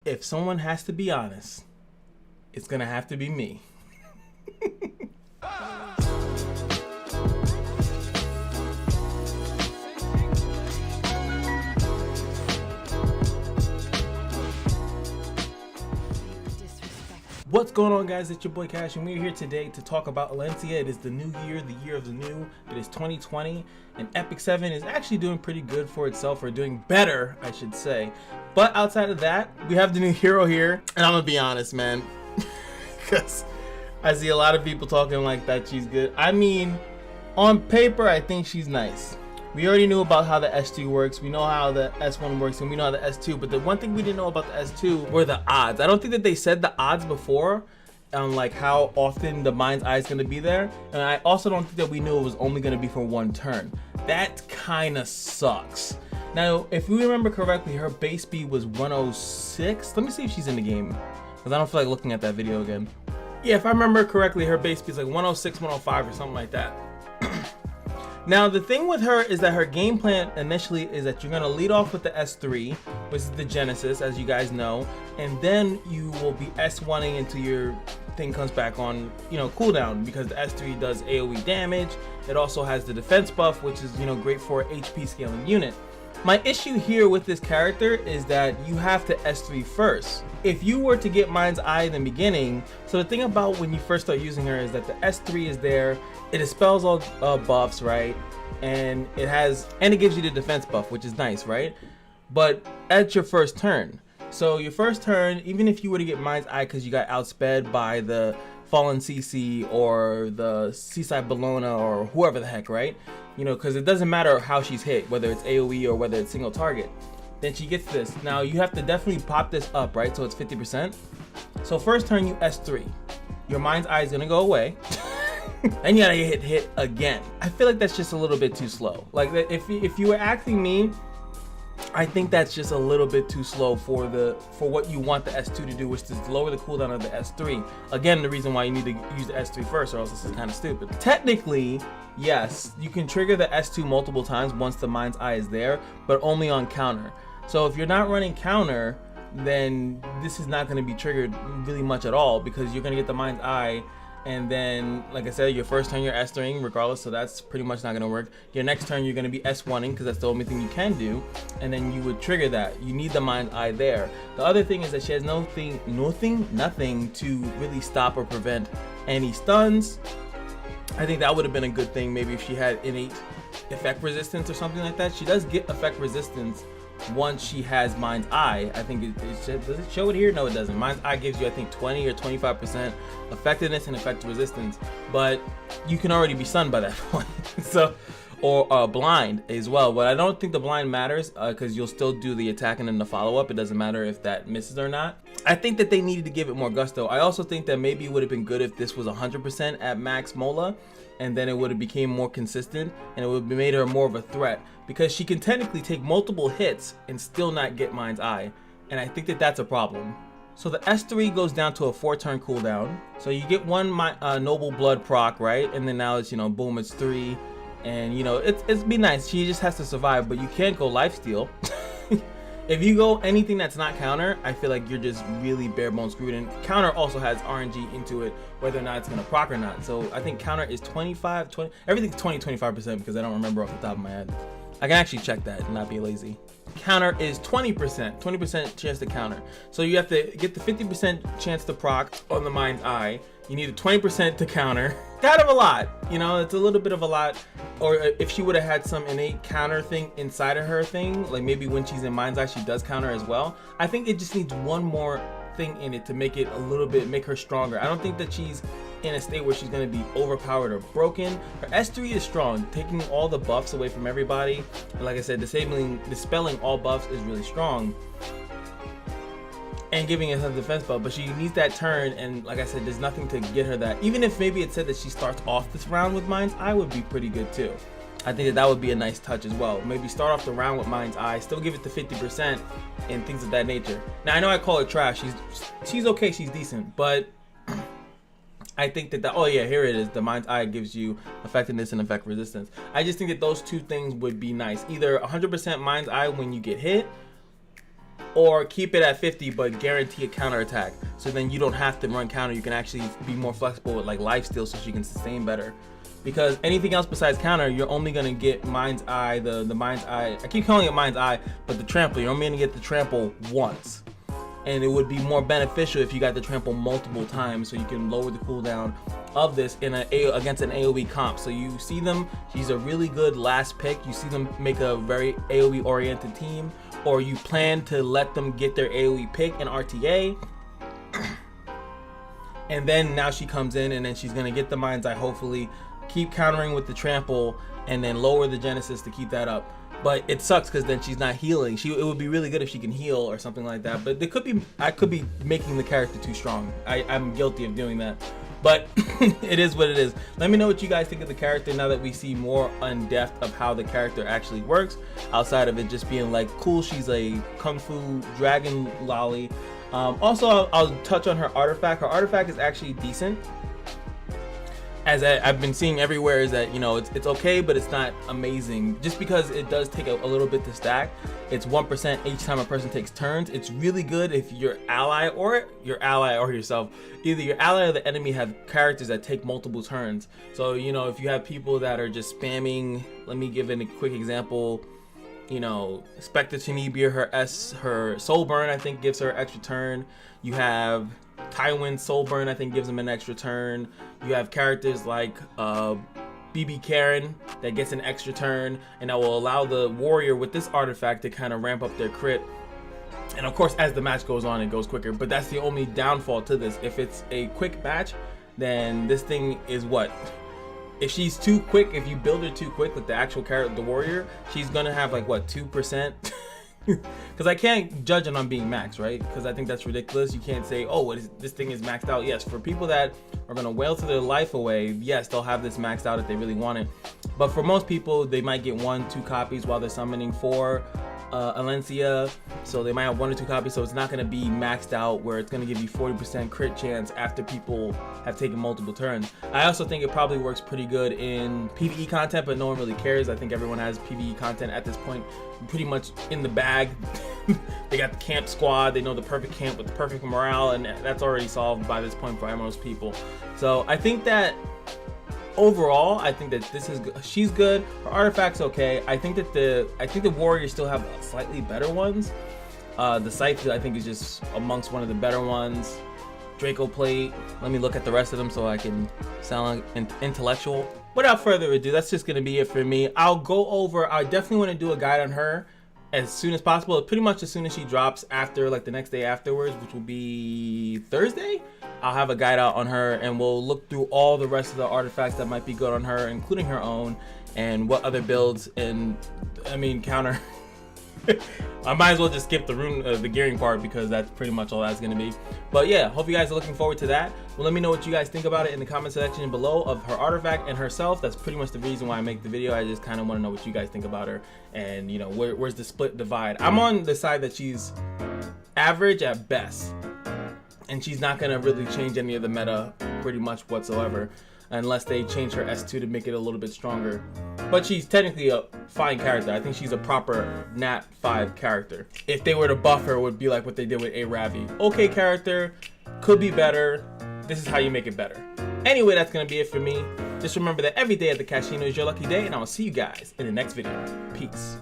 if someone has to be honest, it's gonna have to be me. What's going on, guys? It's your boy Cash, and we're here today to talk about ALENCIA. It is the new year, the year of the new. It is 2020, and Epic 7 is actually doing pretty good for itself, or doing better, I should say. But outside of that, we have the new hero here, and I'm gonna be honest, man, because I see a lot of people talking like that she's good. I mean, on paper, I think she's nice. We already knew about how the S2 works, we know how the S1 works, and we know how the S2, but the one thing we didn't know about the S2 were the odds. I don't think that they said the odds before on like how often the mind's eye is going to be there, and I also don't think that we knew it was only going to be for one turn. That kind of sucks. Now, if we remember correctly, her base speed was 106. Let me see if she's in the game, because I don't feel like looking at that video again. Yeah, if I remember correctly, her base speed is like 106, 105 or something like that. Now, the thing with her is that her game plan initially is that you're going to lead off with the S3, which is the Genesis, as you guys know, and then you will be S1ing until your thing comes back on, cooldown, because the S3 does AoE damage. It also has the defense buff, which is, great for HP scaling unit. My issue here with this character is that you have to S3 first. If you were to get Mind's Eye in the beginning, so the thing about when you first start using her is that the S3 is there, it dispels all buffs, right? And it gives you the defense buff, which is nice, right? But at your first turn. So your first turn, even if you were to get Mind's Eye because you got outsped by the Fallen CC or the Seaside Bologna or whoever the heck, right? Because it doesn't matter how she's hit, whether it's AoE or whether it's single target. Then she gets this. Now you have to definitely pop this up, right? So it's 50%. So first turn you S3. Your Mind's Eye is gonna go away. And you gotta hit again. I feel like that's just a little bit too slow. Like if you were asking me, I think that's just a little bit too slow for what you want the S2 to do, which is to lower the cooldown of the S3. Again, the reason why you need to use the S3 first, or else this is kind of stupid. Technically, yes, you can trigger the S2 multiple times once the Mind's Eye is there, but only on counter. So if you're not running counter, then this is not going to be triggered really much at all, because you're going to get the Mind's Eye, and then, like I said, your first turn you're S3ing regardless, so that's pretty much not going to work. Your next turn you're going to be S1ing, because that's the only thing you can do, and then you would trigger that. You need the Mind's Eye there. The other thing is that she has nothing to really stop or prevent any stuns. I think that would have been a good thing, maybe if she had innate effect resistance or something like that. She does get effect resistance once she has Mind's Eye. I think does it show it here? No, it doesn't. Mind's Eye gives you, I think, 20 or 25% effectiveness and effect resistance, but you can already be stunned by that point. So, or blind as well. But I don't think the blind matters, because you'll still do the attack and then the follow-up. It doesn't matter if that misses or not. I think that they needed to give it more gusto. I also think that maybe it would have been good if this was 100% at max Mola, and then it would have became more consistent, and it would have made her more of a threat, because she can technically take multiple hits and still not get Mind's Eye, and I think that that's a problem. So the S3 goes down to a 4-turn cooldown. So you get one Noble Blood proc, right? And then now it's, boom, it's 3. And, it's be nice. She just has to survive, but you can't go lifesteal. If you go anything that's not counter, I feel like you're just really bare bones screwed. And counter also has RNG into it, whether or not it's gonna proc or not. So I think counter is 25, 20, everything's 20-25%, because I don't remember off the top of my head. I can actually check that and not be lazy. Counter is 20% chance to counter. So you have to get the 50% chance to proc on the Mind's Eye. You need a 20% to counter. Kind of a lot, it's a little bit of a lot. Or if she would have had some innate counter thing inside of her thing, like maybe when she's in Mind's Eye, she does counter as well. I think it just needs one more thing in it to make it a little bit, make her stronger. I don't think that she's in a state where she's going to be overpowered or broken. Her S3 is strong, taking all the buffs away from everybody. And like I said, dispelling all buffs is really strong, and giving her defense buff, but she needs that turn, and like I said, there's nothing to get her that. Even if maybe it said that she starts off this round with Mind's Eye, would be pretty good too. I think that would be a nice touch as well. Maybe start off the round with Mind's Eye, still give it the 50% and things of that nature. Now I know I call her trash, she's okay, she's decent, but I think that oh yeah, here it is. The Mind's Eye gives you effectiveness and effect resistance. I just think that those two things would be nice. Either 100% Mind's Eye when you get hit, or keep it at 50 but guarantee a counter attack. So then you don't have to run counter. You can actually be more flexible with like lifesteal so she can sustain better. Because anything else besides counter, you're only gonna get Mind's Eye, the Mind's Eye. I keep calling it Mind's Eye, but the trample, you're only gonna get the trample once. And it would be more beneficial if you got the trample multiple times, so you can lower the cooldown of this in against an AoE comp. So you see them, she's a really good last pick. You see them make a very AoE oriented team, or you plan to let them get their AoE pick in RTA. And then now she comes in, and then she's gonna get the Mind's Eye, hopefully keep countering with the trample, and then lower the Genesis to keep that up. But it sucks because then she's not healing. It would be really good if she can heal or something like that. But I could be making the character too strong. I'm guilty of doing that. But it is what it is. Let me know what you guys think of the character now that we see more in depth of how the character actually works, outside of it just being like, cool, she's a kung fu dragon lolly. Also, I'll touch on her artifact. Her artifact is actually decent. As I've been seeing everywhere, is that, you know, it's okay, but it's not amazing, just because it does take a little bit to stack. It's 1% each time a person takes turns. It's really good if your ally or yourself, either your ally or the enemy, have characters that take multiple turns. So, you know, if you have people that are just spamming, let me give it a quick example. You know, Spectre Tenebia, her Soul Burn, I think, gives her extra turn. You have Tywin Soul Burn, I think, gives him an extra turn. You have characters like BB Karen that gets an extra turn, and that will allow the warrior with this artifact to kind of ramp up their crit. And of course, as the match goes on, it goes quicker. But that's the only downfall to this. If it's a quick match, then this thing is what? If she's too quick, if you build her too quick, like the actual character, the warrior, she's gonna have like what, 2%? Because I can't judge it on being maxed, right? Because I think that's ridiculous. You can't say, oh, this thing is maxed out. Yes, for people that are gonna wail to their life away, yes, they'll have this maxed out if they really want it. But for most people, they might get 1-2 copies while they're summoning for ALENCIA, so they might have 1 or 2 copies, so it's not going to be maxed out where it's going to give you 40% crit chance after people have taken multiple turns. I also think it probably works pretty good in PvE content, but no one really cares. I think everyone has PvE content at this point pretty much in the bag. They got the camp squad, they know the perfect camp with the perfect morale, and that's already solved by this point for most people. So I think that overall, I think that this is good. She's good. Her artifact's okay. I think the warriors still have slightly better ones. The scythe, I think, is just amongst one of the better ones. Draco plate. Let me look at the rest of them so I can sound intellectual. Without further ado, that's just gonna be it for me. I definitely want to do a guide on her as soon as possible. Pretty much as soon as she drops, after like the next day afterwards, which will be Thursday. I'll have a guide out on her, and we'll look through all the rest of the artifacts that might be good on her, including her own, and what other builds, and I mean counter. I might as well just skip the gearing part, because that's pretty much all that's going to be. But yeah, hope you guys are looking forward to that. Well, let me know what you guys think about it in the comment section below of her artifact and herself. That's pretty much the reason why I make the video. I just kind of want to know what you guys think about her, and you know, where's the split divide. I'm on the side that she's average at best, and she's not going to really change any of the meta pretty much whatsoever, unless they change her S2 to make it a little bit stronger. But she's technically a fine character. I think she's a proper Nat 5 character. If they were to buff her, it would be like what they did with A Ravi. Okay character, could be better. This is how you make it better. Anyway, that's going to be it for me. Just remember that every day at the Kashino is your lucky day, and I will see you guys in the next video. Peace.